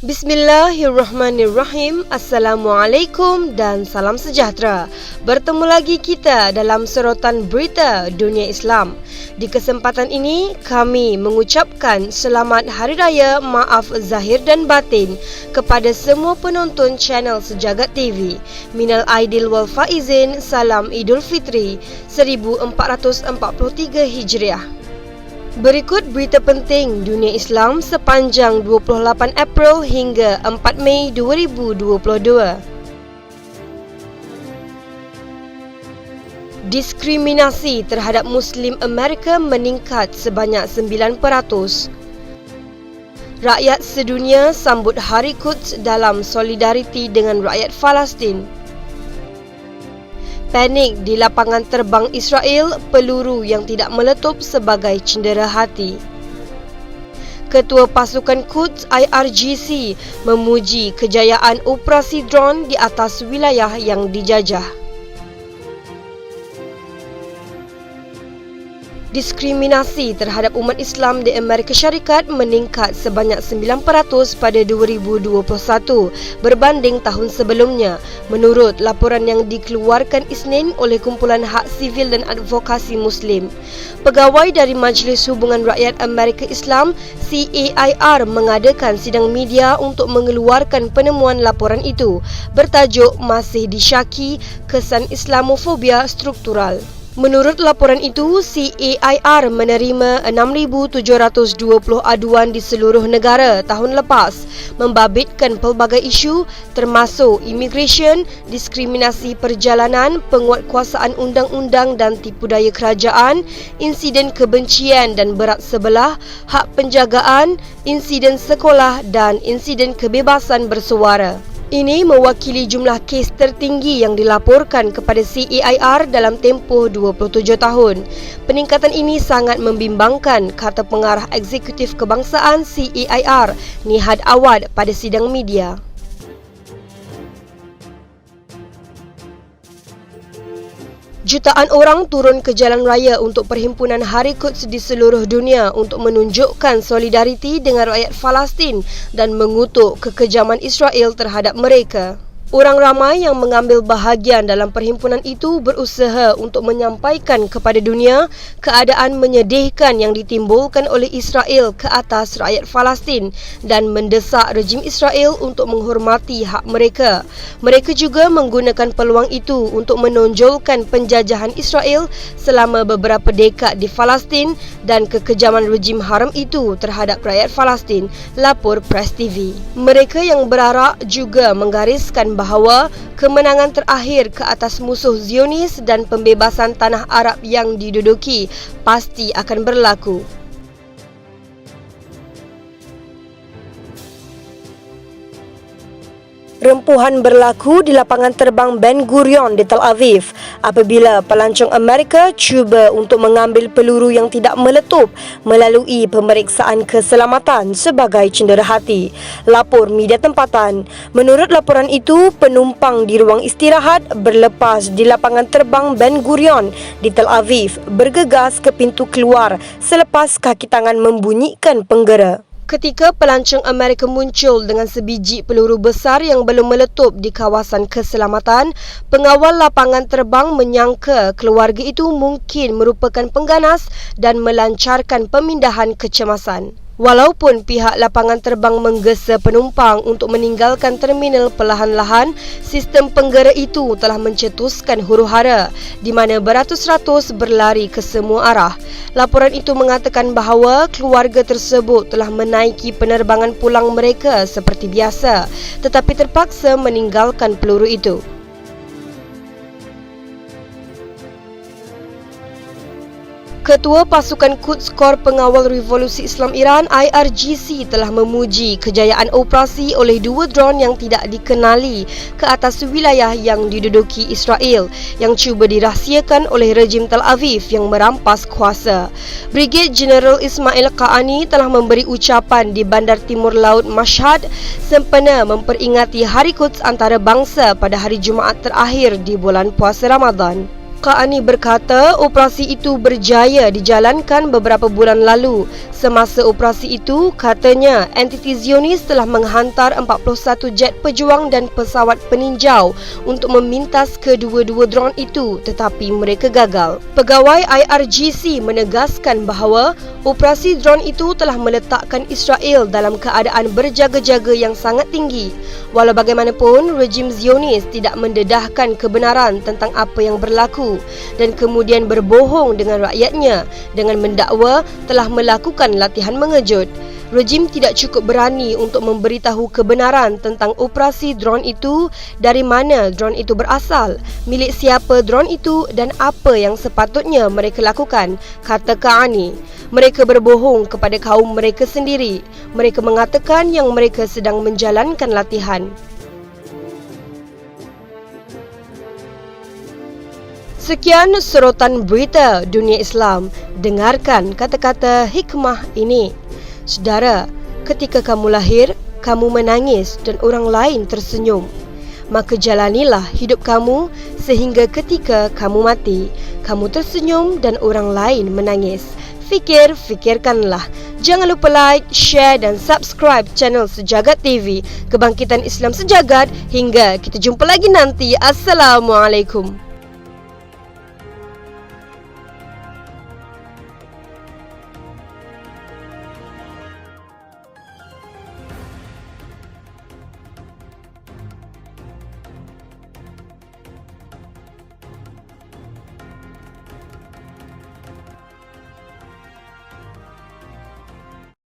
Bismillahirrahmanirrahim. Assalamualaikum dan salam sejahtera. Bertemu lagi kita dalam sorotan berita dunia Islam. Di kesempatan ini, kami mengucapkan selamat Hari Raya Maaf Zahir dan Batin kepada semua penonton channel Sejagat TV. Minal Aidil wal Faizin, Salam Idul Fitri 1443 Hijriah. Berikut berita penting dunia Islam sepanjang 28 April hingga 4 Mei 2022. Diskriminasi terhadap Muslim Amerika meningkat sebanyak 9%. Rakyat sedunia sambut Hari Quds dalam solidariti dengan rakyat Palestin. Panik di lapangan terbang Israel, peluru yang tidak meletup sebagai cendera hati. Ketua Pasukan Quds IRGC memuji kejayaan operasi drone di atas wilayah yang dijajah. Diskriminasi terhadap umat Islam di Amerika Syarikat meningkat sebanyak 9% pada 2021 berbanding tahun sebelumnya, menurut laporan yang dikeluarkan Isnin oleh Kumpulan Hak Sivil dan Advokasi Muslim. Pegawai dari Majlis Hubungan Rakyat Amerika Islam CAIR mengadakan sidang media untuk mengeluarkan penemuan laporan itu, bertajuk Masih Disyaki Kesan Islamofobia Struktural. Menurut laporan itu, CAIR menerima 6,720 aduan di seluruh negara tahun lepas, membabitkan pelbagai isu termasuk imigresen, diskriminasi perjalanan, penguatkuasaan undang-undang dan tipu daya kerajaan, insiden kebencian dan berat sebelah, hak penjagaan, insiden sekolah dan insiden kebebasan bersuara. Ini mewakili jumlah kes tertinggi yang dilaporkan kepada CAIR dalam tempoh 27 tahun. Peningkatan ini sangat membimbangkan, kata pengarah eksekutif kebangsaan CAIR, Nihad Awad pada sidang media. Jutaan orang turun ke jalan raya untuk perhimpunan Hari Quds di seluruh dunia untuk menunjukkan solidariti dengan rakyat Palestin dan mengutuk kekejaman Israel terhadap mereka. Orang ramai yang mengambil bahagian dalam perhimpunan itu berusaha untuk menyampaikan kepada dunia keadaan menyedihkan yang ditimbulkan oleh Israel ke atas rakyat Palestin dan mendesak rejim Israel untuk menghormati hak mereka. Mereka juga menggunakan peluang itu untuk menonjolkan penjajahan Israel selama beberapa dekad di Palestin dan kekejaman rejim haram itu terhadap rakyat Palestin, lapor Press TV. Mereka yang berarak juga menggariskan bahawa kemenangan terakhir ke atas musuh Zionis dan pembebasan tanah Arab yang diduduki pasti akan berlaku. Rempuhan berlaku di lapangan terbang Ben Gurion di Tel Aviv apabila pelancong Amerika cuba untuk mengambil peluru yang tidak meletup melalui pemeriksaan keselamatan sebagai cendera hati, lapor media tempatan. Menurut laporan itu, penumpang di ruang istirahat berlepas di lapangan terbang Ben Gurion di Tel Aviv bergegas ke pintu keluar selepas kaki tangan membunyikan penggera. Ketika pelancong Amerika muncul dengan sebiji peluru besar yang belum meletup di kawasan keselamatan, pengawal lapangan terbang menyangka keluarga itu mungkin merupakan pengganas dan melancarkan pemindahan kecemasan. Walaupun pihak lapangan terbang menggesa penumpang untuk meninggalkan terminal perlahan-lahan, sistem penggera itu telah mencetuskan huru-hara di mana beratus-ratus berlari ke semua arah. Laporan itu mengatakan bahawa keluarga tersebut telah menaiki penerbangan pulang mereka seperti biasa, tetapi terpaksa meninggalkan peluru itu. Ketua Pasukan Quds Kor Pengawal Revolusi Islam Iran IRGC telah memuji kejayaan operasi oleh dua drone yang tidak dikenali ke atas wilayah yang diduduki Israel yang cuba dirahsiakan oleh rejim Tel Aviv yang merampas kuasa. Brigade Jeneral Ismail Qaani telah memberi ucapan di Bandar Timur Laut Mashhad sempena memperingati Hari Quds antarabangsa pada hari Jumaat terakhir di bulan puasa Ramadan. Qaani berkata operasi itu berjaya dijalankan beberapa bulan lalu. Semasa operasi itu, katanya entiti Zionis telah menghantar 41 jet pejuang dan pesawat peninjau untuk memintas kedua-dua drone itu, tetapi mereka gagal. Pegawai IRGC menegaskan bahawa operasi drone itu telah meletakkan Israel dalam keadaan berjaga-jaga yang sangat tinggi. Walau bagaimanapun, rejim Zionis tidak mendedahkan kebenaran tentang apa yang berlaku dan kemudian berbohong dengan rakyatnya dengan mendakwa telah melakukan latihan mengejut. Rejim tidak cukup berani untuk memberitahu kebenaran tentang operasi drone itu, dari mana drone itu berasal, milik siapa drone itu dan apa yang sepatutnya mereka lakukan, kata Qaani. Mereka berbohong kepada kaum mereka sendiri. Mereka mengatakan yang mereka sedang menjalankan latihan. Sekian sorotan berita dunia Islam. Dengarkan kata-kata hikmah ini. Saudara, ketika kamu lahir, kamu menangis dan orang lain tersenyum. Maka jalanilah hidup kamu sehingga ketika kamu mati, kamu tersenyum dan orang lain menangis. Fikirkanlah. Jangan lupa like, share dan subscribe channel Sejagat TV, Kebangkitan Islam Sejagat. Hingga kita jumpa lagi nanti. Assalamualaikum.